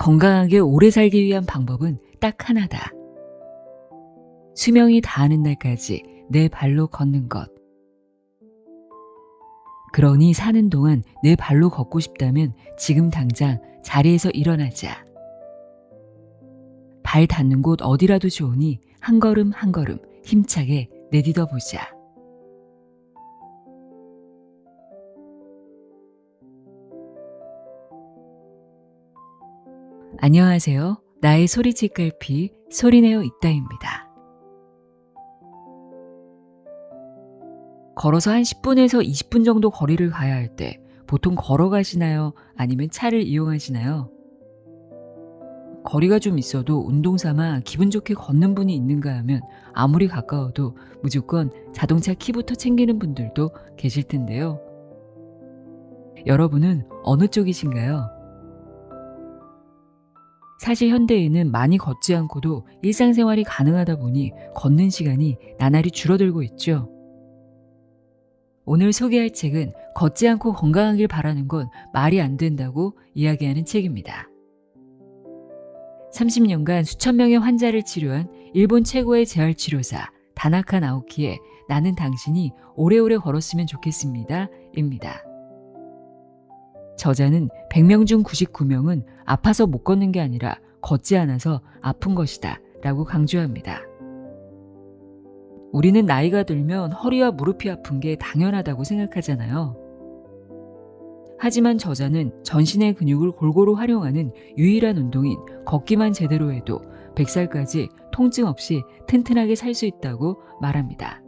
건강하게 오래 살기 위한 방법은 딱 하나다. 수명이 다하는 날까지 내 발로 걷는 것. 그러니 사는 동안 내 발로 걷고 싶다면 지금 당장 자리에서 일어나자. 발 닿는 곳 어디라도 좋으니 한 걸음 한 걸음 힘차게 내딛어 보자. 안녕하세요. 나의 소리칠 깔피 소리내어 있다입니다. 걸어서 한 10분에서 20분 정도 거리를 가야 할 때 보통 걸어가시나요? 아니면 차를 이용하시나요? 거리가 좀 있어도 운동 삼아 기분 좋게 걷는 분이 있는가 하면 아무리 가까워도 무조건 자동차 키부터 챙기는 분들도 계실 텐데요. 여러분은 어느 쪽이신가요? 사실 현대인은 많이 걷지 않고도 일상생활이 가능하다 보니 걷는 시간이 나날이 줄어들고 있죠. 오늘 소개할 책은 걷지 않고 건강하길 바라는 건 말이 안 된다고 이야기하는 책입니다. 30년간 수천 명의 환자를 치료한 일본 최고의 재활치료사 다나카 나오키의 나는 당신이 오래오래 걸었으면 좋겠습니다. 입니다. 저자는 100명 중 99명은 아파서 못 걷는 게 아니라 걷지 않아서 아픈 것이다 라고 강조합니다. 우리는 나이가 들면 허리와 무릎이 아픈 게 당연하다고 생각하잖아요. 하지만 저자는 전신의 근육을 골고루 활용하는 유일한 운동인 걷기만 제대로 해도 100살까지 통증 없이 튼튼하게 살 수 있다고 말합니다.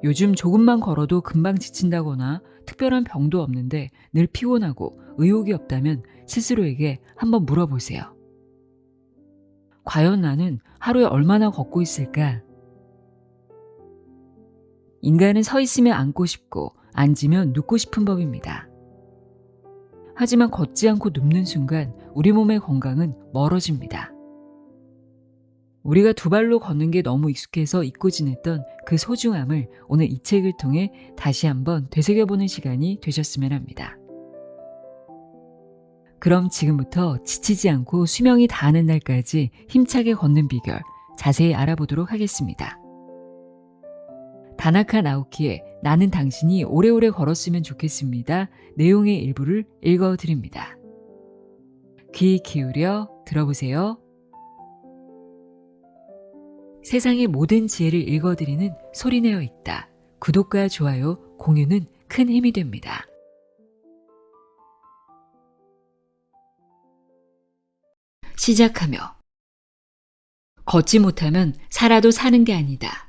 요즘 조금만 걸어도 금방 지친다거나 특별한 병도 없는데 늘 피곤하고 의욕이 없다면 스스로에게 한번 물어보세요. 과연 나는 하루에 얼마나 걷고 있을까? 인간은 서 있으면 앉고 싶고 앉으면 눕고 싶은 법입니다. 하지만 걷지 않고 눕는 순간 우리 몸의 건강은 멀어집니다. 우리가 두 발로 걷는 게 너무 익숙해서 잊고 지냈던 그 소중함을 오늘 이 책을 통해 다시 한번 되새겨보는 시간이 되셨으면 합니다. 그럼 지금부터 지치지 않고 수명이 다하는 날까지 힘차게 걷는 비결 자세히 알아보도록 하겠습니다. 다나카 나오키의 나는 당신이 오래오래 걸었으면 좋겠습니다. 내용의 일부를 읽어드립니다. 귀 기울여 들어보세요. 세상의 모든 지혜를 읽어드리는 소리내어 있다. 구독과 좋아요, 공유는 큰 힘이 됩니다. 시작하며 걷지 못하면 살아도 사는 게 아니다.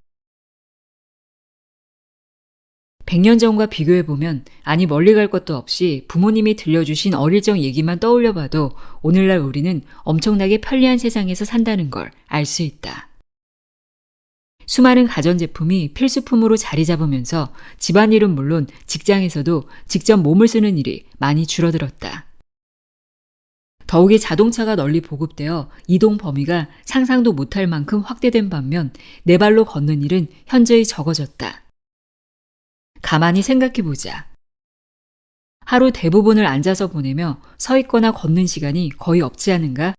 100년 전과 비교해보면 아니 멀리 갈 것도 없이 부모님이 들려주신 어릴 적 얘기만 떠올려봐도 오늘날 우리는 엄청나게 편리한 세상에서 산다는 걸 알 수 있다. 수많은 가전제품이 필수품으로 자리 잡으면서 집안일은 물론 직장에서도 직접 몸을 쓰는 일이 많이 줄어들었다. 더욱이 자동차가 널리 보급되어 이동 범위가 상상도 못할 만큼 확대된 반면 네 발로 걷는 일은 현저히 적어졌다. 가만히 생각해보자. 하루 대부분을 앉아서 보내며 서 있거나 걷는 시간이 거의 없지 않은가?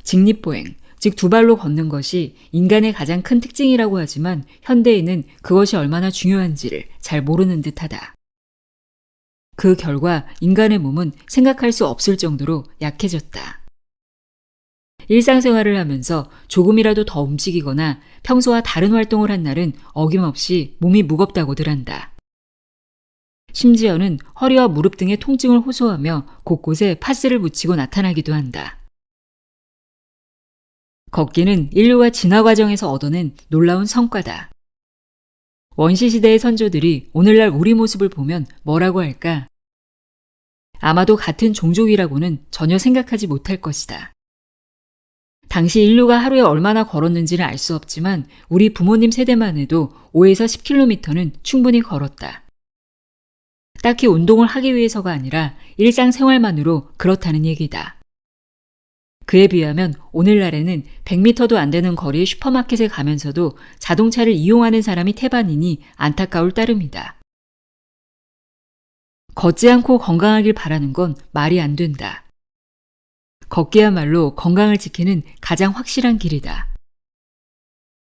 직립보행, 즉 두 발로 걷는 것이 인간의 가장 큰 특징이라고 하지만 현대인은 그것이 얼마나 중요한지를 잘 모르는 듯하다. 그 결과 인간의 몸은 생각할 수 없을 정도로 약해졌다. 일상생활을 하면서 조금이라도 더 움직이거나 평소와 다른 활동을 한 날은 어김없이 몸이 무겁다고들 한다. 심지어는 허리와 무릎 등의 통증을 호소하며 곳곳에 파스를 붙이고 나타나기도 한다. 걷기는 인류가 진화 과정에서 얻어낸 놀라운 성과다. 원시시대의 선조들이 오늘날 우리 모습을 보면 뭐라고 할까? 아마도 같은 종족이라고는 전혀 생각하지 못할 것이다. 당시 인류가 하루에 얼마나 걸었는지는 알 수 없지만 우리 부모님 세대만 해도 5에서 10km는 충분히 걸었다. 딱히 운동을 하기 위해서가 아니라 일상생활만으로 그렇다는 얘기다. 그에 비하면 오늘날에는 100m도 안 되는 거리의 슈퍼마켓에 가면서도 자동차를 이용하는 사람이 태반이니 안타까울 따름이다. 걷지 않고 건강하길 바라는 건 말이 안 된다. 걷기야말로 건강을 지키는 가장 확실한 길이다.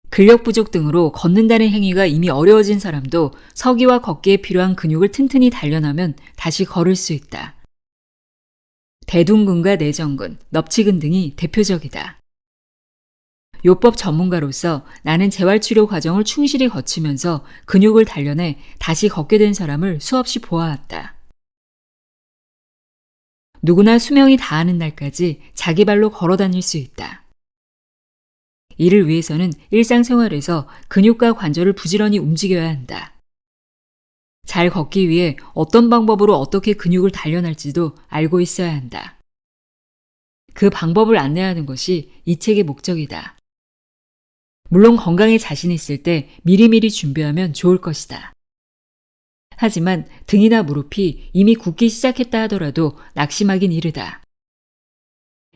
근력 부족 등으로 걷는다는 행위가 이미 어려워진 사람도 서기와 걷기에 필요한 근육을 튼튼히 단련하면 다시 걸을 수 있다. 대둔근과 내전근, 넙치근 등이 대표적이다. 요법 전문가로서 나는 재활치료 과정을 충실히 거치면서 근육을 단련해 다시 걷게 된 사람을 수없이 보아왔다. 누구나 수명이 다하는 날까지 자기 발로 걸어 다닐 수 있다. 이를 위해서는 일상생활에서 근육과 관절을 부지런히 움직여야 한다. 잘 걷기 위해 어떤 방법으로 어떻게 근육을 단련할지도 알고 있어야 한다. 그 방법을 안내하는 것이 이 책의 목적이다. 물론 건강에 자신 있을 때 미리미리 준비하면 좋을 것이다. 하지만 등이나 무릎이 이미 굳기 시작했다 하더라도 낙심하긴 이르다.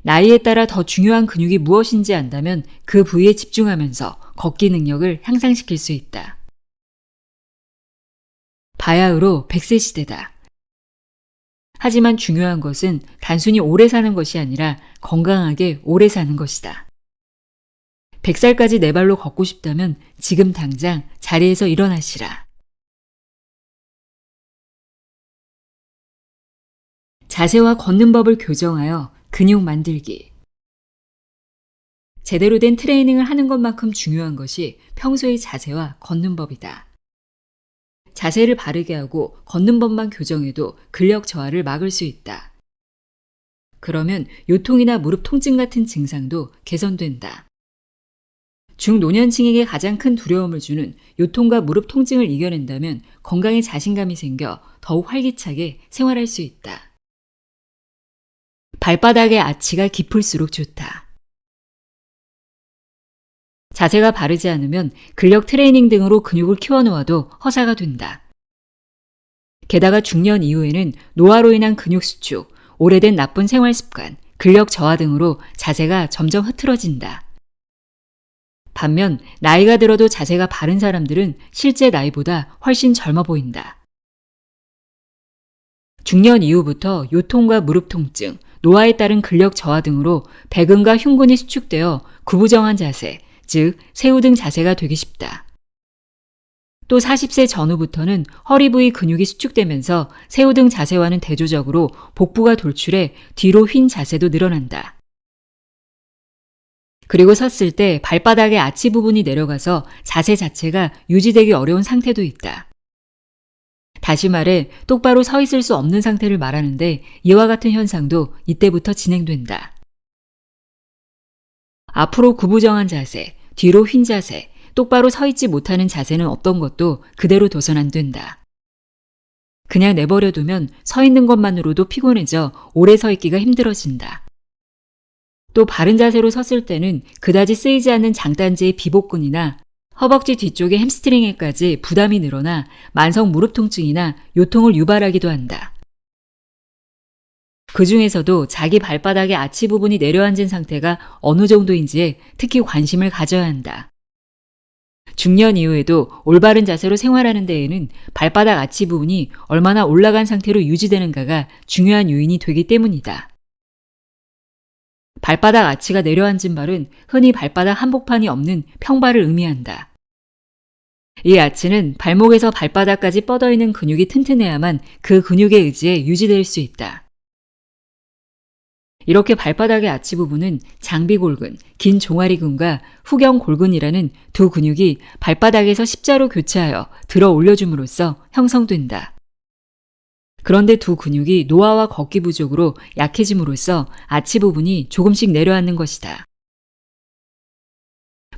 나이에 따라 더 중요한 근육이 무엇인지 안다면 그 부위에 집중하면서 걷기 능력을 향상시킬 수 있다. 바야흐로 100세 시대다. 하지만 중요한 것은 단순히 오래 사는 것이 아니라 건강하게 오래 사는 것이다. 100살까지 내 발로 걷고 싶다면 지금 당장 자리에서 일어나시라. 자세와 걷는 법을 교정하여 근육 만들기. 제대로 된 트레이닝을 하는 것만큼 중요한 것이 평소의 자세와 걷는 법이다. 자세를 바르게 하고 걷는 법만 교정해도 근력 저하를 막을 수 있다. 그러면 요통이나 무릎 통증 같은 증상도 개선된다. 중노년층에게 가장 큰 두려움을 주는 요통과 무릎 통증을 이겨낸다면 건강에 자신감이 생겨 더욱 활기차게 생활할 수 있다. 발바닥의 아치가 깊을수록 좋다. 자세가 바르지 않으면 근력 트레이닝 등으로 근육을 키워놓아도 허사가 된다. 게다가 중년 이후에는 노화로 인한 근육 수축, 오래된 나쁜 생활 습관, 근력 저하 등으로 자세가 점점 흐트러진다. 반면 나이가 들어도 자세가 바른 사람들은 실제 나이보다 훨씬 젊어 보인다. 중년 이후부터 요통과 무릎 통증, 노화에 따른 근력 저하 등으로 배근과 흉근이 수축되어 구부정한 자세, 즉 새우 등 자세가 되기 쉽다. 또 40세 전후부터는 허리 부위 근육이 수축되면서 새우 등 자세와는 대조적으로 복부가 돌출해 뒤로 휜 자세도 늘어난다. 그리고 섰을 때 발바닥의 아치 부분이 내려가서 자세 자체가 유지되기 어려운 상태도 있다. 다시 말해 똑바로 서 있을 수 없는 상태를 말하는데 이와 같은 현상도 이때부터 진행된다. 앞으로 구부정한 자세, 뒤로 휜 자세, 똑바로 서 있지 못하는 자세는 어떤 것도 그대로 둬선 안 된다. 그냥 내버려두면 서 있는 것만으로도 피곤해져 오래 서 있기가 힘들어진다. 또 바른 자세로 섰을 때는 그다지 쓰이지 않는 장단지의 비복근이나 허벅지 뒤쪽의 햄스트링에까지 부담이 늘어나 만성 무릎 통증이나 요통을 유발하기도 한다. 그 중에서도 자기 발바닥의 아치 부분이 내려앉은 상태가 어느 정도인지에 특히 관심을 가져야 한다. 중년 이후에도 올바른 자세로 생활하는 데에는 발바닥 아치 부분이 얼마나 올라간 상태로 유지되는가가 중요한 요인이 되기 때문이다. 발바닥 아치가 내려앉은 발은 흔히 발바닥 한복판이 없는 평발을 의미한다. 이 아치는 발목에서 발바닥까지 뻗어있는 근육이 튼튼해야만 그 근육에 의지해 유지될 수 있다. 이렇게 발바닥의 아치 부분은 장비골근, 긴 종아리근과 후경골근이라는 두 근육이 발바닥에서 십자로 교차하여 들어 올려줌으로써 형성된다. 그런데 두 근육이 노화와 걷기 부족으로 약해짐으로써 아치 부분이 조금씩 내려앉는 것이다.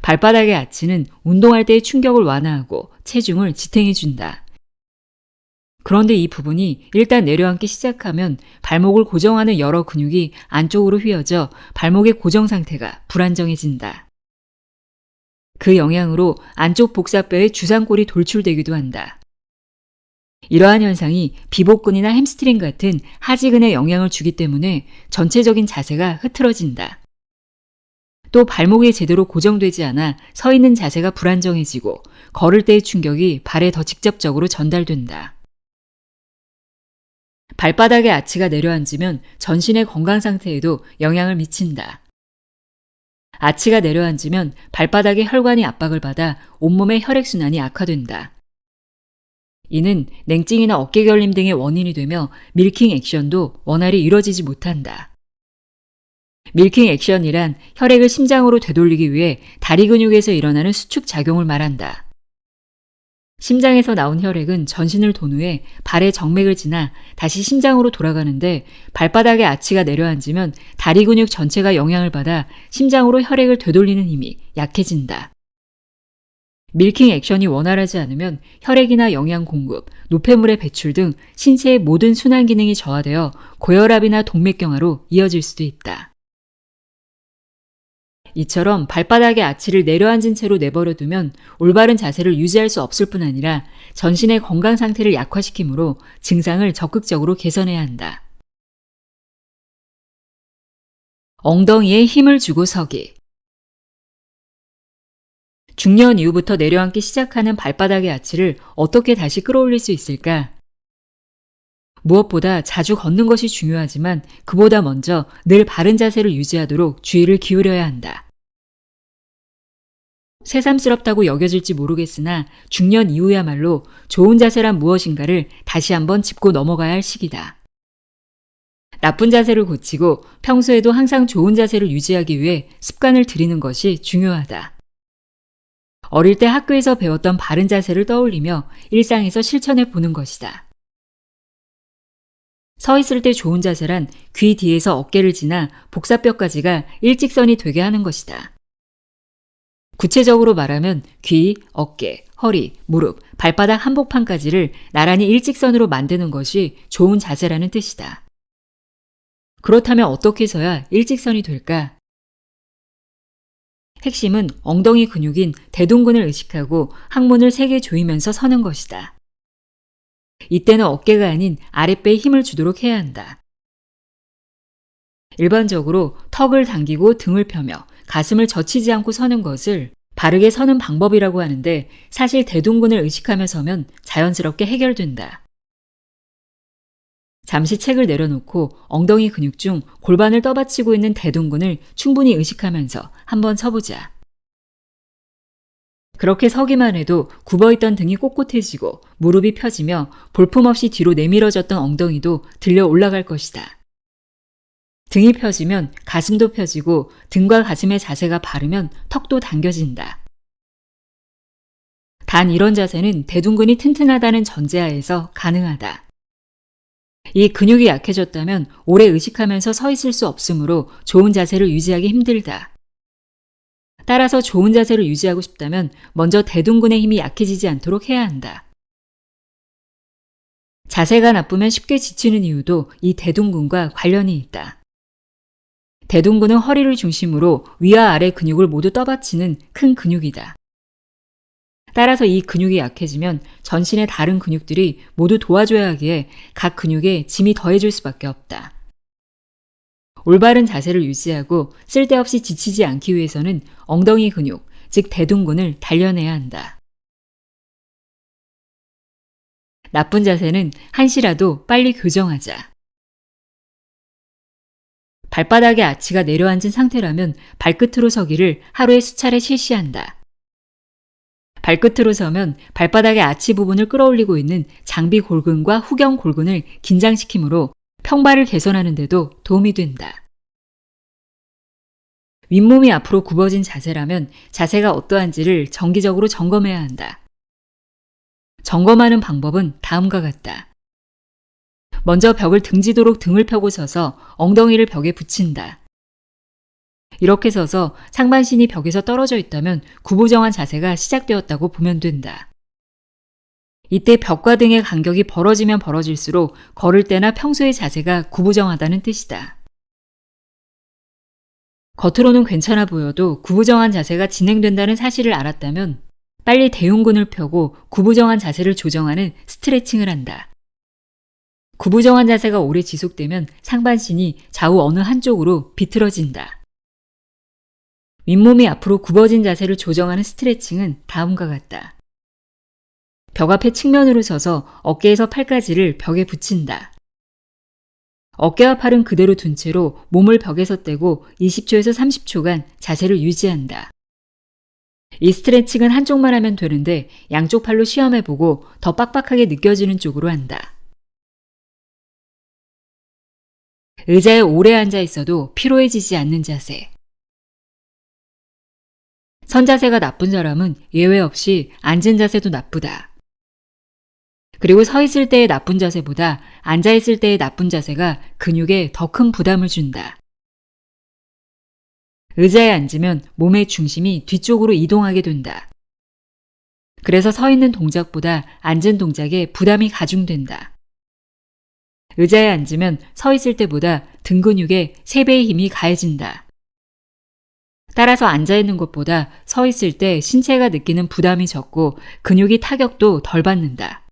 발바닥의 아치는 운동할 때의 충격을 완화하고 체중을 지탱해준다. 그런데 이 부분이 일단 내려앉기 시작하면 발목을 고정하는 여러 근육이 안쪽으로 휘어져 발목의 고정 상태가 불안정해진다. 그 영향으로 안쪽 복사뼈에 주상골이 돌출되기도 한다. 이러한 현상이 비복근이나 햄스트링 같은 하지근에 영향을 주기 때문에 전체적인 자세가 흐트러진다. 또 발목이 제대로 고정되지 않아 서 있는 자세가 불안정해지고 걸을 때의 충격이 발에 더 직접적으로 전달된다. 발바닥의 아치가 내려앉으면 전신의 건강 상태에도 영향을 미친다. 아치가 내려앉으면 발바닥의 혈관이 압박을 받아 온몸의 혈액순환이 악화된다. 이는 냉증이나 어깨결림 등의 원인이 되며 밀킹 액션도 원활히 이루어지지 못한다. 밀킹 액션이란 혈액을 심장으로 되돌리기 위해 다리 근육에서 일어나는 수축 작용을 말한다. 심장에서 나온 혈액은 전신을 돈 후에 발의 정맥을 지나 다시 심장으로 돌아가는데 발바닥의 아치가 내려앉으면 다리 근육 전체가 영향을 받아 심장으로 혈액을 되돌리는 힘이 약해진다. 밀킹 액션이 원활하지 않으면 혈액이나 영양 공급, 노폐물의 배출 등 신체의 모든 순환 기능이 저하되어 고혈압이나 동맥경화로 이어질 수도 있다. 이처럼 발바닥의 아치를 내려앉은 채로 내버려 두면 올바른 자세를 유지할 수 없을 뿐 아니라 전신의 건강 상태를 약화시키므로 증상을 적극적으로 개선해야 한다. 엉덩이에 힘을 주고 서기. 중년 이후부터 내려앉기 시작하는 발바닥의 아치를 어떻게 다시 끌어올릴 수 있을까? 무엇보다 자주 걷는 것이 중요하지만 그보다 먼저 늘 바른 자세를 유지하도록 주의를 기울여야 한다. 새삼스럽다고 여겨질지 모르겠으나 중년 이후야말로 좋은 자세란 무엇인가를 다시 한번 짚고 넘어가야 할 시기다. 나쁜 자세를 고치고 평소에도 항상 좋은 자세를 유지하기 위해 습관을 들이는 것이 중요하다. 어릴 때 학교에서 배웠던 바른 자세를 떠올리며 일상에서 실천해 보는 것이다. 서 있을 때 좋은 자세란 귀 뒤에서 어깨를 지나 복사뼈까지가 일직선이 되게 하는 것이다. 구체적으로 말하면 귀, 어깨, 허리, 무릎, 발바닥 한복판까지를 나란히 일직선으로 만드는 것이 좋은 자세라는 뜻이다. 그렇다면 어떻게 서야 일직선이 될까? 핵심은 엉덩이 근육인 대둔근을 의식하고 항문을 세게 조이면서 서는 것이다. 이때는 어깨가 아닌 아랫배에 힘을 주도록 해야 한다. 일반적으로 턱을 당기고 등을 펴며 가슴을 젖히지 않고 서는 것을 바르게 서는 방법이라고 하는데 사실 대둔근을 의식하며 서면 자연스럽게 해결된다. 잠시 책을 내려놓고 엉덩이 근육 중 골반을 떠받치고 있는 대둔근을 충분히 의식하면서 한번 서보자. 그렇게 서기만 해도 굽어있던 등이 꼿꼿해지고 무릎이 펴지며 볼품없이 뒤로 내밀어졌던 엉덩이도 들려 올라갈 것이다. 등이 펴지면 가슴도 펴지고 등과 가슴의 자세가 바르면 턱도 당겨진다. 단 이런 자세는 대둔근이 튼튼하다는 전제하에서 가능하다. 이 근육이 약해졌다면 오래 의식하면서 서 있을 수 없으므로 좋은 자세를 유지하기 힘들다. 따라서 좋은 자세를 유지하고 싶다면 먼저 대둔근의 힘이 약해지지 않도록 해야 한다. 자세가 나쁘면 쉽게 지치는 이유도 이 대둔근과 관련이 있다. 대둔근은 허리를 중심으로 위와 아래 근육을 모두 떠받치는 큰 근육이다. 따라서 이 근육이 약해지면 전신의 다른 근육들이 모두 도와줘야 하기에 각 근육에 짐이 더해질 수밖에 없다. 올바른 자세를 유지하고 쓸데없이 지치지 않기 위해서는 엉덩이 근육, 즉 대둔근을 단련해야 한다. 나쁜 자세는 한시라도 빨리 교정하자. 발바닥의 아치가 내려앉은 상태라면 발끝으로 서기를 하루에 수차례 실시한다. 발끝으로 서면 발바닥의 아치 부분을 끌어올리고 있는 장비 골근과 후경 골근을 긴장시키므로 평발을 개선하는 데도 도움이 된다. 윗몸이 앞으로 굽어진 자세라면 자세가 어떠한지를 정기적으로 점검해야 한다. 점검하는 방법은 다음과 같다. 먼저 벽을 등지도록 등을 펴고 서서 엉덩이를 벽에 붙인다. 이렇게 서서 상반신이 벽에서 떨어져 있다면 구부정한 자세가 시작되었다고 보면 된다. 이때 벽과 등의 간격이 벌어지면 벌어질수록 걸을 때나 평소의 자세가 구부정하다는 뜻이다. 겉으로는 괜찮아 보여도 구부정한 자세가 진행된다는 사실을 알았다면 빨리 대흉근을 펴고 구부정한 자세를 조정하는 스트레칭을 한다. 구부정한 자세가 오래 지속되면 상반신이 좌우 어느 한쪽으로 비틀어진다. 윗몸이 앞으로 굽어진 자세를 조정하는 스트레칭은 다음과 같다. 벽 앞에 측면으로 서서 어깨에서 팔까지를 벽에 붙인다. 어깨와 팔은 그대로 둔 채로 몸을 벽에서 떼고 20초에서 30초간 자세를 유지한다. 이 스트레칭은 한쪽만 하면 되는데 양쪽 팔로 시험해보고 더 빡빡하게 느껴지는 쪽으로 한다. 의자에 오래 앉아 있어도 피로해지지 않는 자세. 선 자세가 나쁜 사람은 예외 없이 앉은 자세도 나쁘다. 그리고 서 있을 때의 나쁜 자세보다 앉아 있을 때의 나쁜 자세가 근육에 더 큰 부담을 준다. 의자에 앉으면 몸의 중심이 뒤쪽으로 이동하게 된다. 그래서 서 있는 동작보다 앉은 동작에 부담이 가중된다. 의자에 앉으면 서 있을 때보다 등 근육에 3배의 힘이 가해진다. 따라서 앉아있는 것보다 서 있을 때 신체가 느끼는 부담이 적고 근육이 타격도 덜 받는다.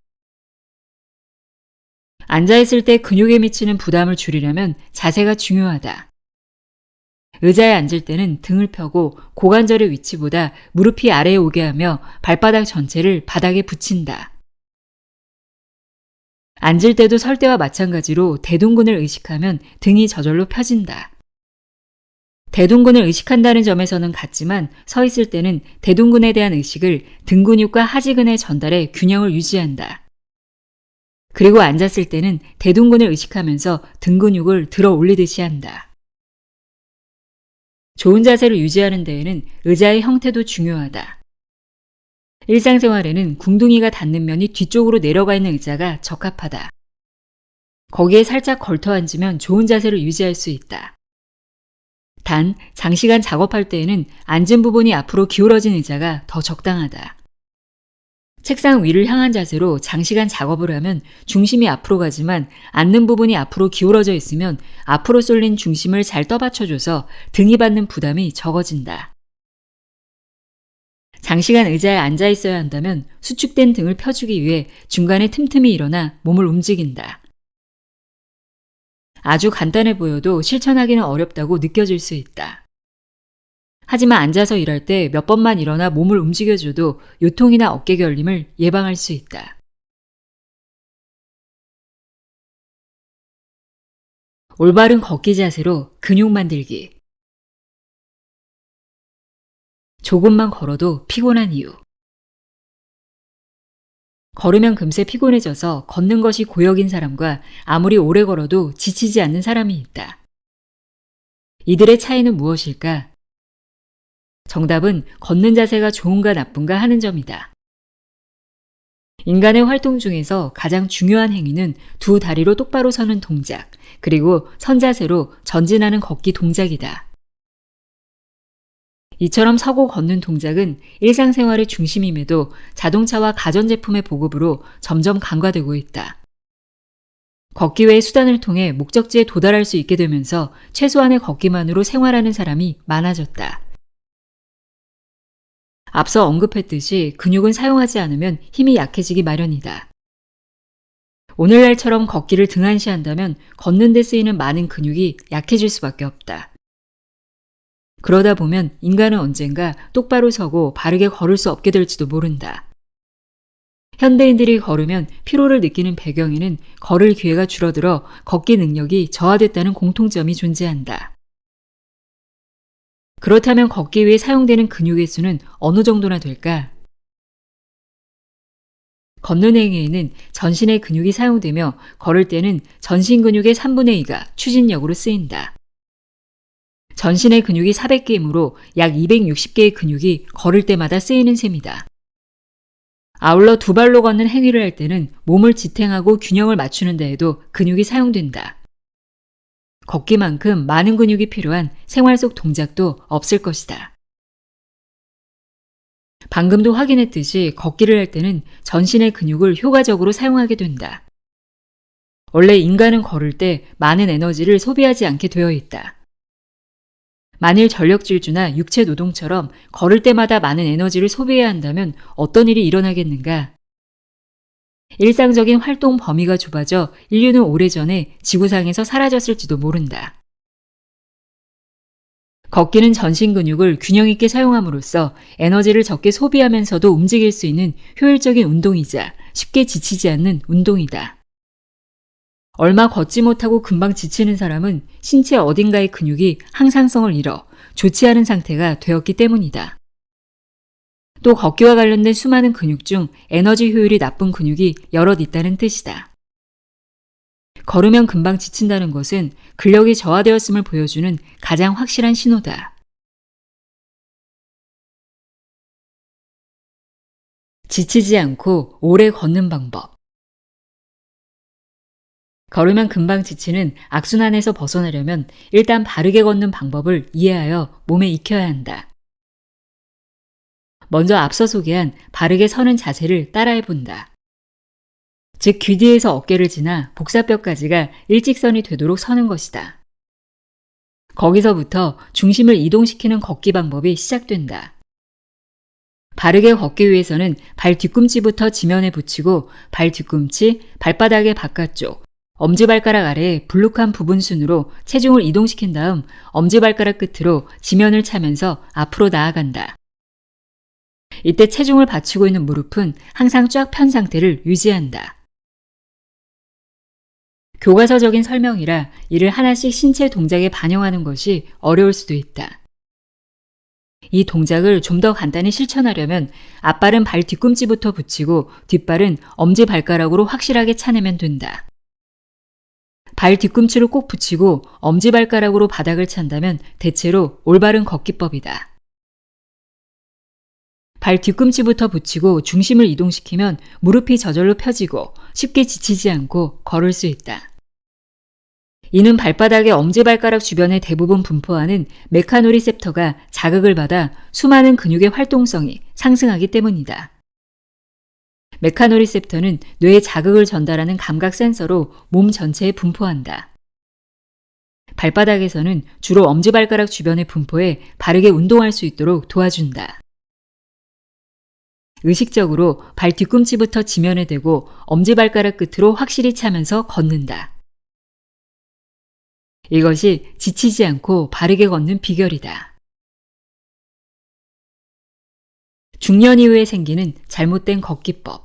앉아있을 때 근육에 미치는 부담을 줄이려면 자세가 중요하다. 의자에 앉을 때는 등을 펴고 고관절의 위치보다 무릎이 아래에 오게 하며 발바닥 전체를 바닥에 붙인다. 앉을 때도 설 때와 마찬가지로 대둔근을 의식하면 등이 저절로 펴진다. 대둔근을 의식한다는 점에서는 같지만 서 있을 때는 대둔근에 대한 의식을 등 근육과 하지근에 전달해 균형을 유지한다. 그리고 앉았을 때는 대둔근을 의식하면서 등 근육을 들어 올리듯이 한다. 좋은 자세를 유지하는 데에는 의자의 형태도 중요하다. 일상생활에는 궁둥이가 닿는 면이 뒤쪽으로 내려가 있는 의자가 적합하다. 거기에 살짝 걸터 앉으면 좋은 자세를 유지할 수 있다. 단, 장시간 작업할 때에는 앉은 부분이 앞으로 기울어진 의자가 더 적당하다. 책상 위를 향한 자세로 장시간 작업을 하면 중심이 앞으로 가지만 앉는 부분이 앞으로 기울어져 있으면 앞으로 쏠린 중심을 잘 떠받쳐줘서 등이 받는 부담이 적어진다. 장시간 의자에 앉아 있어야 한다면 수축된 등을 펴주기 위해 중간에 틈틈이 일어나 몸을 움직인다. 아주 간단해 보여도 실천하기는 어렵다고 느껴질 수 있다. 하지만 앉아서 일할 때 몇 번만 일어나 몸을 움직여줘도 요통이나 어깨 결림을 예방할 수 있다. 올바른 걷기 자세로 근육 만들기. 조금만 걸어도 피곤한 이유. 걸으면 금세 피곤해져서 걷는 것이 고역인 사람과 아무리 오래 걸어도 지치지 않는 사람이 있다. 이들의 차이는 무엇일까? 정답은 걷는 자세가 좋은가 나쁜가 하는 점이다. 인간의 활동 중에서 가장 중요한 행위는 두 다리로 똑바로 서는 동작, 그리고 선자세로 전진하는 걷기 동작이다. 이처럼 서고 걷는 동작은 일상생활의 중심임에도 자동차와 가전제품의 보급으로 점점 간과되고 있다. 걷기 외의 수단을 통해 목적지에 도달할 수 있게 되면서 최소한의 걷기만으로 생활하는 사람이 많아졌다. 앞서 언급했듯이 근육은 사용하지 않으면 힘이 약해지기 마련이다. 오늘날처럼 걷기를 등한시한다면 걷는 데 쓰이는 많은 근육이 약해질 수밖에 없다. 그러다 보면 인간은 언젠가 똑바로 서고 바르게 걸을 수 없게 될지도 모른다. 현대인들이 걸으면 피로를 느끼는 배경에는 걸을 기회가 줄어들어 걷기 능력이 저하됐다는 공통점이 존재한다. 그렇다면 걷기 위해 사용되는 근육의 수는 어느 정도나 될까? 걷는 행위에는 전신의 근육이 사용되며 걸을 때는 전신 근육의 3분의 2가 추진력으로 쓰인다. 전신의 근육이 400개이므로 약 260개의 근육이 걸을 때마다 쓰이는 셈이다. 아울러 두 발로 걷는 행위를 할 때는 몸을 지탱하고 균형을 맞추는 데에도 근육이 사용된다. 걷기만큼 많은 근육이 필요한 생활 속 동작도 없을 것이다. 방금도 확인했듯이 걷기를 할 때는 전신의 근육을 효과적으로 사용하게 된다. 원래 인간은 걸을 때 많은 에너지를 소비하지 않게 되어 있다. 만일 전력질주나 육체노동처럼 걸을 때마다 많은 에너지를 소비해야 한다면 어떤 일이 일어나겠는가? 일상적인 활동 범위가 좁아져 인류는 오래전에 지구상에서 사라졌을지도 모른다. 걷기는 전신 근육을 균형 있게 사용함으로써 에너지를 적게 소비하면서도 움직일 수 있는 효율적인 운동이자 쉽게 지치지 않는 운동이다. 얼마 걷지 못하고 금방 지치는 사람은 신체 어딘가의 근육이 항상성을 잃어 좋지 않은 상태가 되었기 때문이다. 또 걷기와 관련된 수많은 근육 중 에너지 효율이 나쁜 근육이 여럿 있다는 뜻이다. 걸으면 금방 지친다는 것은 근력이 저하되었음을 보여주는 가장 확실한 신호다. 지치지 않고 오래 걷는 방법. 걸으면 금방 지치는 악순환에서 벗어나려면 일단 바르게 걷는 방법을 이해하여 몸에 익혀야 한다. 먼저 앞서 소개한 바르게 서는 자세를 따라해본다. 즉 귀 뒤에서 어깨를 지나 복사뼈까지가 일직선이 되도록 서는 것이다. 거기서부터 중심을 이동시키는 걷기 방법이 시작된다. 바르게 걷기 위해서는 발 뒤꿈치부터 지면에 붙이고 발 뒤꿈치, 발바닥의 바깥쪽, 엄지발가락 아래에 불룩한 부분 순으로 체중을 이동시킨 다음 엄지발가락 끝으로 지면을 차면서 앞으로 나아간다. 이때 체중을 받치고 있는 무릎은 항상 쫙 편 상태를 유지한다. 교과서적인 설명이라 이를 하나씩 신체 동작에 반영하는 것이 어려울 수도 있다. 이 동작을 좀 더 간단히 실천하려면 앞발은 발 뒤꿈치부터 붙이고 뒷발은 엄지발가락으로 확실하게 차내면 된다. 발 뒤꿈치를 꼭 붙이고 엄지발가락으로 바닥을 찬다면 대체로 올바른 걷기법이다. 발 뒤꿈치부터 붙이고 중심을 이동시키면 무릎이 저절로 펴지고 쉽게 지치지 않고 걸을 수 있다. 이는 발바닥의 엄지발가락 주변에 대부분 분포하는 메카노리셉터가 자극을 받아 수많은 근육의 활동성이 상승하기 때문이다. 메카노리셉터는 뇌에 자극을 전달하는 감각 센서로 몸 전체에 분포한다. 발바닥에서는 주로 엄지발가락 주변에 분포해 바르게 운동할 수 있도록 도와준다. 의식적으로 발 뒤꿈치부터 지면에 대고 엄지발가락 끝으로 확실히 차면서 걷는다. 이것이 지치지 않고 바르게 걷는 비결이다. 중년 이후에 생기는 잘못된 걷기법.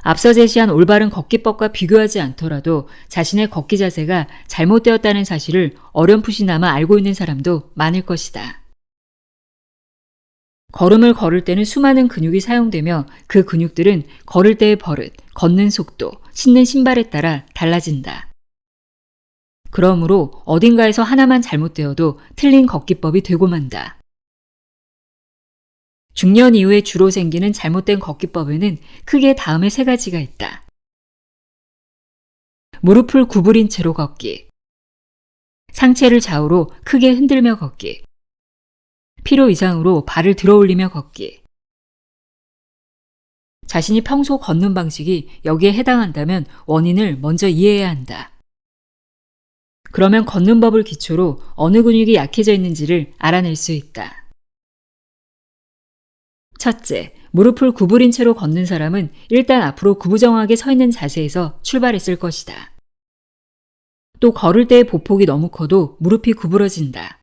앞서 제시한 올바른 걷기법과 비교하지 않더라도 자신의 걷기 자세가 잘못되었다는 사실을 어렴풋이나마 알고 있는 사람도 많을 것이다. 걸음을 걸을 때는 수많은 근육이 사용되며 그 근육들은 걸을 때의 버릇, 걷는 속도, 신는 신발에 따라 달라진다. 그러므로 어딘가에서 하나만 잘못되어도 틀린 걷기법이 되고 만다. 중년 이후에 주로 생기는 잘못된 걷기법에는 크게 다음의 세 가지가 있다. 무릎을 구부린 채로 걷기, 상체를 좌우로 크게 흔들며 걷기, 필요 이상으로 발을 들어 올리며 걷기. 자신이 평소 걷는 방식이 여기에 해당한다면 원인을 먼저 이해해야 한다. 그러면 걷는 법을 기초로 어느 근육이 약해져 있는지를 알아낼 수 있다. 첫째, 무릎을 구부린 채로 걷는 사람은 일단 앞으로 구부정하게 서 있는 자세에서 출발했을 것이다. 또 걸을 때의 보폭이 너무 커도 무릎이 구부러진다.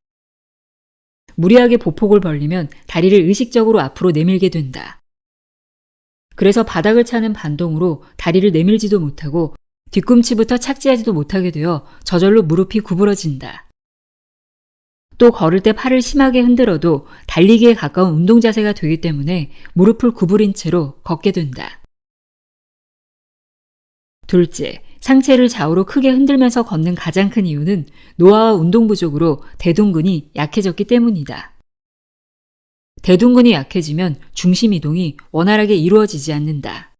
무리하게 보폭을 벌리면 다리를 의식적으로 앞으로 내밀게 된다. 그래서 바닥을 차는 반동으로 다리를 내밀지도 못하고 뒤꿈치부터 착지하지도 못하게 되어 저절로 무릎이 구부러진다. 또 걸을 때 팔을 심하게 흔들어도 달리기에 가까운 운동 자세가 되기 때문에 무릎을 구부린 채로 걷게 된다. 둘째, 상체를 좌우로 크게 흔들면서 걷는 가장 큰 이유는 노화와 운동 부족으로 대둔근이 약해졌기 때문이다. 대둔근이 약해지면 중심 이동이 원활하게 이루어지지 않는다.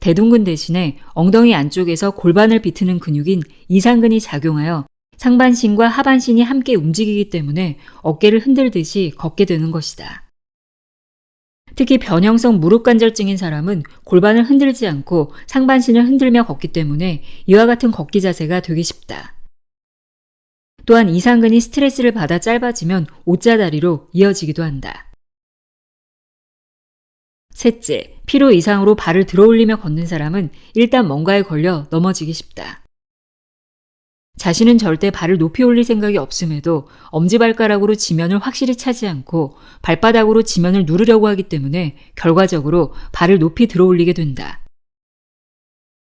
대둔근 대신에 엉덩이 안쪽에서 골반을 비트는 근육인 이상근이 작용하여 상반신과 하반신이 함께 움직이기 때문에 어깨를 흔들듯이 걷게 되는 것이다. 특히 변형성 무릎관절증인 사람은 골반을 흔들지 않고 상반신을 흔들며 걷기 때문에 이와 같은 걷기 자세가 되기 쉽다. 또한 이상근이 스트레스를 받아 짧아지면 오자다리로 이어지기도 한다. 셋째, 필요 이상으로 발을 들어 올리며 걷는 사람은 일단 뭔가에 걸려 넘어지기 쉽다. 자신은 절대 발을 높이 올릴 생각이 없음에도 엄지발가락으로 지면을 확실히 차지 않고 발바닥으로 지면을 누르려고 하기 때문에 결과적으로 발을 높이 들어 올리게 된다.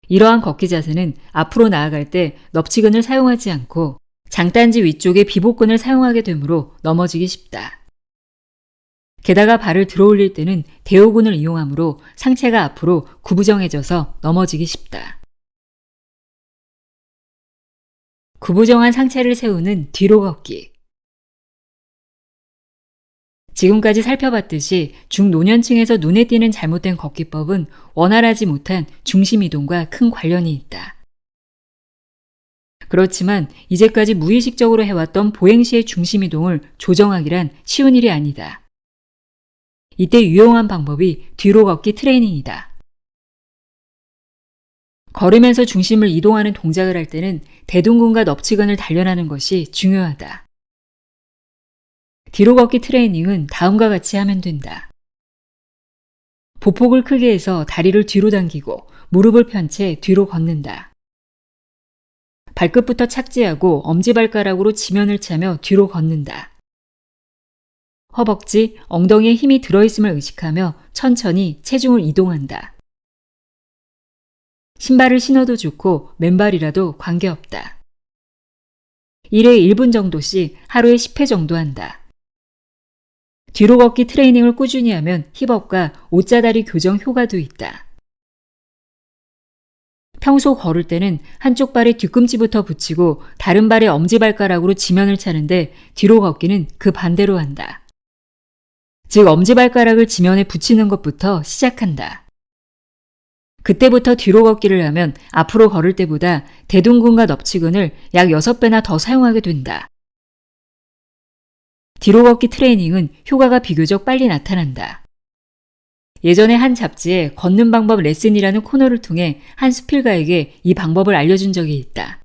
이러한 걷기 자세는 앞으로 나아갈 때 넙치근을 사용하지 않고 장단지 위쪽의 비복근을 사용하게 되므로 넘어지기 쉽다. 게다가 발을 들어 올릴 때는 대오근을 이용하므로 상체가 앞으로 구부정해져서 넘어지기 쉽다. 구부정한 상체를 세우는 뒤로 걷기. 지금까지 살펴봤듯이 중노년층에서 눈에 띄는 잘못된 걷기법은 원활하지 못한 중심 이동과 큰 관련이 있다. 그렇지만 이제까지 무의식적으로 해왔던 보행 시의 중심 이동을 조정하기란 쉬운 일이 아니다. 이때 유용한 방법이 뒤로 걷기 트레이닝이다. 걸으면서 중심을 이동하는 동작을 할 때는 대둔근과 넙치근을 단련하는 것이 중요하다. 뒤로 걷기 트레이닝은 다음과 같이 하면 된다. 보폭을 크게 해서 다리를 뒤로 당기고 무릎을 편 채 뒤로 걷는다. 발끝부터 착지하고 엄지발가락으로 지면을 차며 뒤로 걷는다. 허벅지, 엉덩이에 힘이 들어있음을 의식하며 천천히 체중을 이동한다. 신발을 신어도 좋고 맨발이라도 관계없다. 1회 1분 정도씩 하루에 10회 정도 한다. 뒤로 걷기 트레이닝을 꾸준히 하면 힙업과 옷자다리 교정 효과도 있다. 평소 걸을 때는 한쪽 발에 뒤꿈치부터 붙이고 다른 발에 엄지발가락으로 지면을 차는데 뒤로 걷기는 그 반대로 한다. 즉 엄지발가락을 지면에 붙이는 것부터 시작한다. 그때부터 뒤로 걷기를 하면 앞으로 걸을 때보다 대둔근과 넙치근을 약 6배나 더 사용하게 된다. 뒤로 걷기 트레이닝은 효과가 비교적 빨리 나타난다. 예전에 한 잡지에 걷는 방법 레슨이라는 코너를 통해 한 수필가에게 이 방법을 알려준 적이 있다.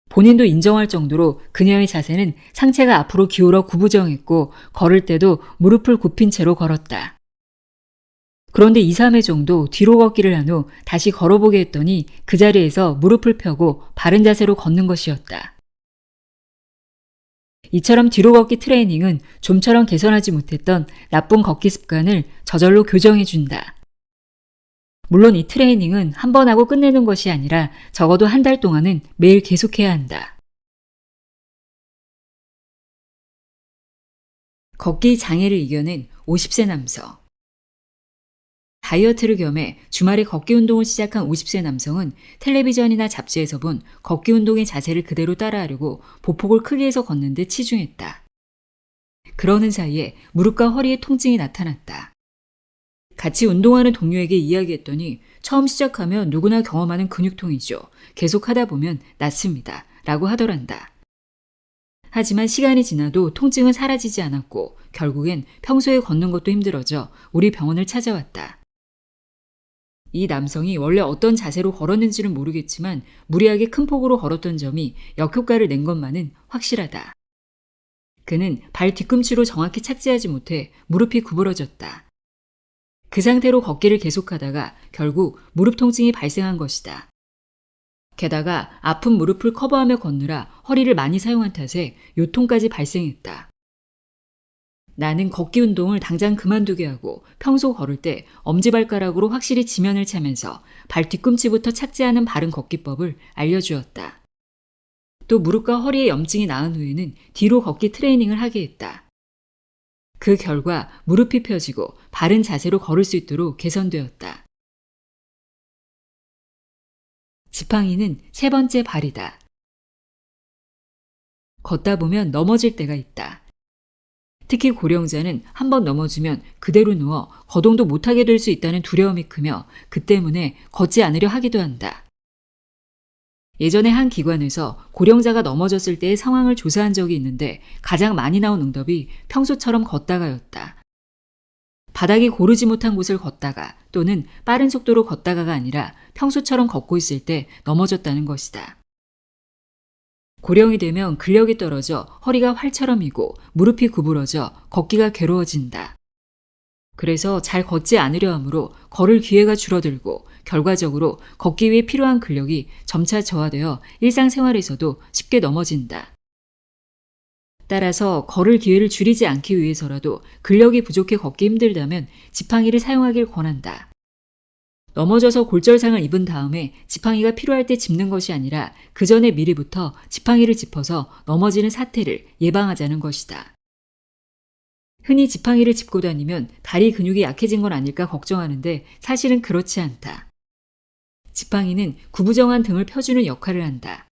본인도 인정할 정도로 그녀의 자세는 상체가 앞으로 기울어 구부정했고 걸을 때도 무릎을 굽힌 채로 걸었다. 그런데 2, 3회 정도 뒤로 걷기를 한 후 다시 걸어보게 했더니 그 자리에서 무릎을 펴고 바른 자세로 걷는 것이었다. 이처럼 뒤로 걷기 트레이닝은 좀처럼 개선하지 못했던 나쁜 걷기 습관을 저절로 교정해준다. 물론 이 트레이닝은 한 번 하고 끝내는 것이 아니라 적어도 한 달 동안은 매일 계속해야 한다. 걷기 장애를 이겨낸 50세 남성. 다이어트를 겸해 주말에 걷기 운동을 시작한 50세 남성은 텔레비전이나 잡지에서 본 걷기 운동의 자세를 그대로 따라하려고 보폭을 크게 해서 걷는데 치중했다. 그러는 사이에 무릎과 허리에 통증이 나타났다. 같이 운동하는 동료에게 이야기했더니 처음 시작하면 누구나 경험하는 근육통이죠. 계속 하다 보면 낫습니다. 라고 하더란다. 하지만 시간이 지나도 통증은 사라지지 않았고 결국엔 평소에 걷는 것도 힘들어져 우리 병원을 찾아왔다. 이 남성이 원래 어떤 자세로 걸었는지는 모르겠지만 무리하게 큰 폭으로 걸었던 점이 역효과를 낸 것만은 확실하다. 그는 발 뒤꿈치로 정확히 착지하지 못해 무릎이 구부러졌다. 그 상태로 걷기를 계속하다가 결국 무릎 통증이 발생한 것이다. 게다가 아픈 무릎을 커버하며 걷느라 허리를 많이 사용한 탓에 요통까지 발생했다. 나는 걷기 운동을 당장 그만두게 하고 평소 걸을 때 엄지발가락으로 확실히 지면을 차면서 발 뒤꿈치부터 착지하는 바른 걷기법을 알려주었다. 또 무릎과 허리의 염증이 나은 후에는 뒤로 걷기 트레이닝을 하게 했다. 그 결과 무릎이 펴지고 바른 자세로 걸을 수 있도록 개선되었다. 지팡이는 세 번째 발이다. 걷다 보면 넘어질 때가 있다. 특히 고령자는 한번 넘어지면 그대로 누워 거동도 못하게 될 수 있다는 두려움이 크며 그 때문에 걷지 않으려 하기도 한다. 예전에 한 기관에서 고령자가 넘어졌을 때의 상황을 조사한 적이 있는데 가장 많이 나온 응답이 평소처럼 걷다가였다. 바닥이 고르지 못한 곳을 걷다가 또는 빠른 속도로 걷다가가 아니라 평소처럼 걷고 있을 때 넘어졌다는 것이다. 고령이 되면 근력이 떨어져 허리가 활처럼 이고 무릎이 구부러져 걷기가 괴로워진다. 그래서 잘 걷지 않으려 하므로 걸을 기회가 줄어들고 결과적으로 걷기 위해 필요한 근력이 점차 저하되어 일상생활에서도 쉽게 넘어진다. 따라서 걸을 기회를 줄이지 않기 위해서라도 근력이 부족해 걷기 힘들다면 지팡이를 사용하길 권한다. 넘어져서 골절상을 입은 다음에 지팡이가 필요할 때 짚는 것이 아니라 그 전에 미리부터 지팡이를 짚어서 넘어지는 사태를 예방하자는 것이다. 흔히 지팡이를 짚고 다니면 다리 근육이 약해진 건 아닐까 걱정하는데 사실은 그렇지 않다. 지팡이는 구부정한 등을 펴주는 역할을 한다.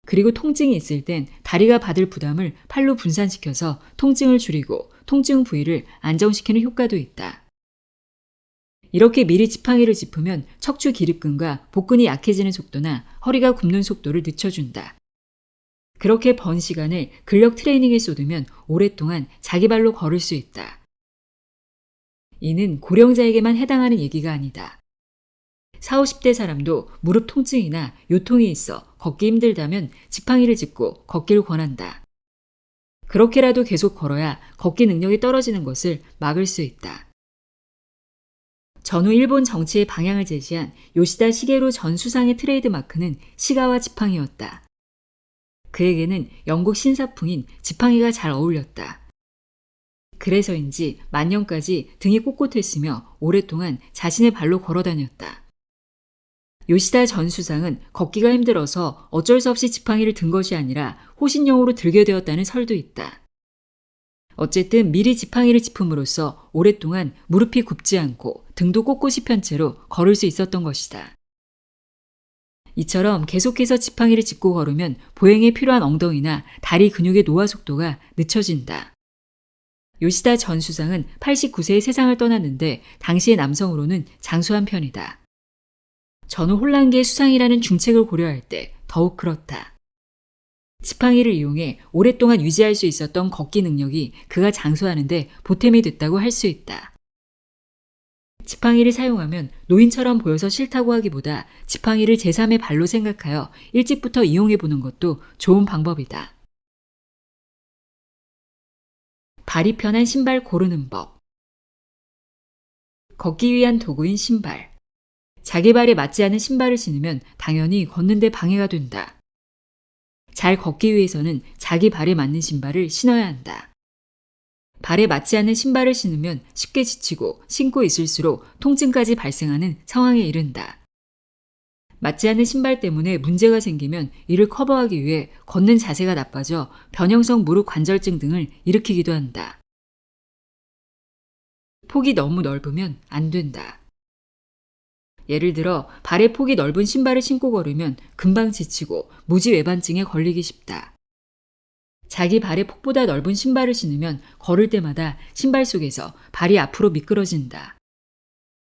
그리고 통증이 있을 땐 다리가 받을 부담을 팔로 분산시켜서 통증을 줄이고 통증 부위를 안정시키는 효과도 있다. 이렇게 미리 지팡이를 짚으면 척추 기립근과 복근이 약해지는 속도나 허리가 굽는 속도를 늦춰준다. 그렇게 번 시간을 근력 트레이닝에 쏟으면 오랫동안 자기 발로 걸을 수 있다. 이는 고령자에게만 해당하는 얘기가 아니다. 40, 50대 사람도 무릎 통증이나 요통이 있어 걷기 힘들다면 지팡이를 짚고 걷기를 권한다. 그렇게라도 계속 걸어야 걷기 능력이 떨어지는 것을 막을 수 있다. 전후 일본 정치의 방향을 제시한 요시다 시게루 전 수상의 트레이드 마크는 시가와 지팡이였다. 그에게는 영국 신사풍인 지팡이가 잘 어울렸다. 그래서인지 만년까지 등이 꼿꼿했으며 오랫동안 자신의 발로 걸어 다녔다. 요시다 전 수상은 걷기가 힘들어서 어쩔 수 없이 지팡이를 든 것이 아니라 호신용으로 들게 되었다는 설도 있다. 어쨌든 미리 지팡이를 짚음으로써 오랫동안 무릎이 굽지 않고 등도 꼿꼿이 편 채로 걸을 수 있었던 것이다. 이처럼 계속해서 지팡이를 짚고 걸으면 보행에 필요한 엉덩이나 다리 근육의 노화 속도가 늦춰진다. 요시다 전 수상은 89세에 세상을 떠났는데 당시의 남성으로는 장수한 편이다. 전후 혼란기의 수상이라는 중책을 고려할 때 더욱 그렇다. 지팡이를 이용해 오랫동안 유지할 수 있었던 걷기 능력이 그가 장수하는데 보탬이 됐다고 할 수 있다. 지팡이를 사용하면 노인처럼 보여서 싫다고 하기보다 지팡이를 제3의 발로 생각하여 일찍부터 이용해보는 것도 좋은 방법이다. 발이 편한 신발 고르는 법. 걷기 위한 도구인 신발. 자기 발에 맞지 않은 신발을 신으면 당연히 걷는데 방해가 된다. 잘 걷기 위해서는 자기 발에 맞는 신발을 신어야 한다. 발에 맞지 않는 신발을 신으면 쉽게 지치고 신고 있을수록 통증까지 발생하는 상황에 이른다. 맞지 않는 신발 때문에 문제가 생기면 이를 커버하기 위해 걷는 자세가 나빠져 변형성 무릎 관절증 등을 일으키기도 한다. 폭이 너무 넓으면 안 된다. 예를 들어 발의 폭이 넓은 신발을 신고 걸으면 금방 지치고 무지외반증에 걸리기 쉽다. 자기 발의 폭보다 넓은 신발을 신으면 걸을 때마다 신발 속에서 발이 앞으로 미끄러진다.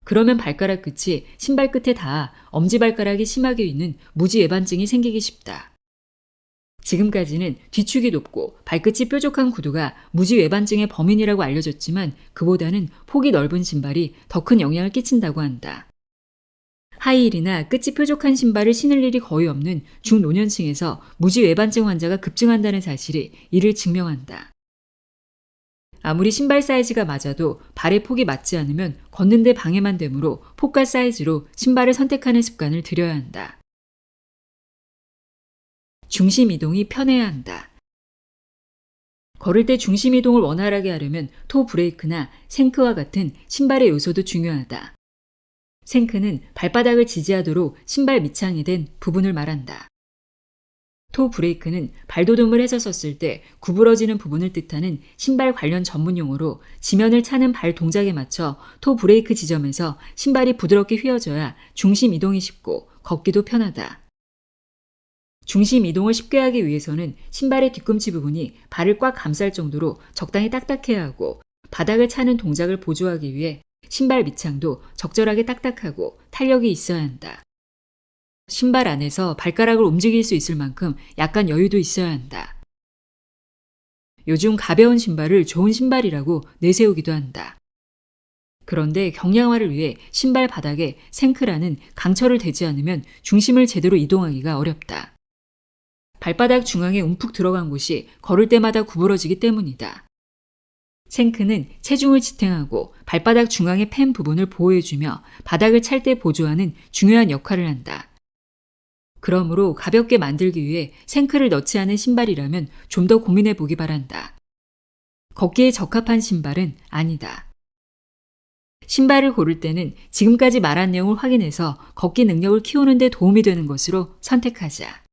그러면 발가락 끝이 신발 끝에 닿아 엄지발가락이 심하게 휘는 무지외반증이 생기기 쉽다. 지금까지는 뒤축이 높고 발끝이 뾰족한 구두가 무지외반증의 범인이라고 알려졌지만 그보다는 폭이 넓은 신발이 더 큰 영향을 끼친다고 한다. 하이힐이나 끝이 뾰족한 신발을 신을 일이 거의 없는 중노년층에서 무지외반증 환자가 급증한다는 사실이 이를 증명한다. 아무리 신발 사이즈가 맞아도 발의 폭이 맞지 않으면 걷는 데 방해만 되므로 폭과 사이즈로 신발을 선택하는 습관을 들여야 한다. 중심 이동이 편해야 한다. 걸을 때 중심 이동을 원활하게 하려면 토 브레이크나 생크와 같은 신발의 요소도 중요하다. 생크는 발바닥을 지지하도록 신발 밑창이 된 부분을 말한다. 토 브레이크는 발돋움을 해서 섰을 때 구부러지는 부분을 뜻하는 신발 관련 전문 용어로 지면을 차는 발 동작에 맞춰 토 브레이크 지점에서 신발이 부드럽게 휘어져야 중심 이동이 쉽고 걷기도 편하다. 중심 이동을 쉽게 하기 위해서는 신발의 뒤꿈치 부분이 발을 꽉 감쌀 정도로 적당히 딱딱해야 하고 바닥을 차는 동작을 보조하기 위해 신발 밑창도 적절하게 딱딱하고 탄력이 있어야 한다. 신발 안에서 발가락을 움직일 수 있을 만큼 약간 여유도 있어야 한다. 요즘 가벼운 신발을 좋은 신발이라고 내세우기도 한다. 그런데 경량화를 위해 신발 바닥에 생크라는 강철을 대지 않으면 중심을 제대로 이동하기가 어렵다. 발바닥 중앙에 움푹 들어간 곳이 걸을 때마다 구부러지기 때문이다. 생크는 체중을 지탱하고 발바닥 중앙의 펜 부분을 보호해주며 바닥을 찰 때 보조하는 중요한 역할을 한다. 그러므로 가볍게 만들기 위해 생크를 넣지 않은 신발이라면 좀 더 고민해 보기 바란다. 걷기에 적합한 신발은 아니다. 신발을 고를 때는 지금까지 말한 내용을 확인해서 걷기 능력을 키우는 데 도움이 되는 것으로 선택하자.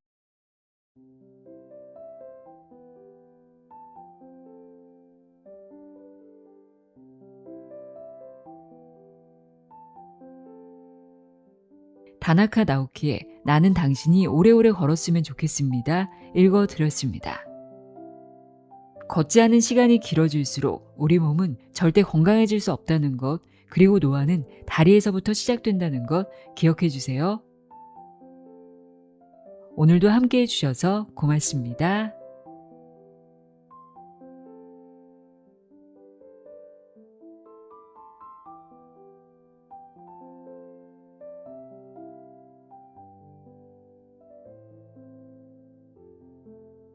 다나카 나오키의 나는 당신이 오래오래 걸었으면 좋겠습니다. 읽어드렸습니다. 걷지 않은 시간이 길어질수록 우리 몸은 절대 건강해질 수 없다는 것, 그리고 노화는 다리에서부터 시작된다는 것 기억해 주세요. 오늘도 함께 해주셔서 고맙습니다.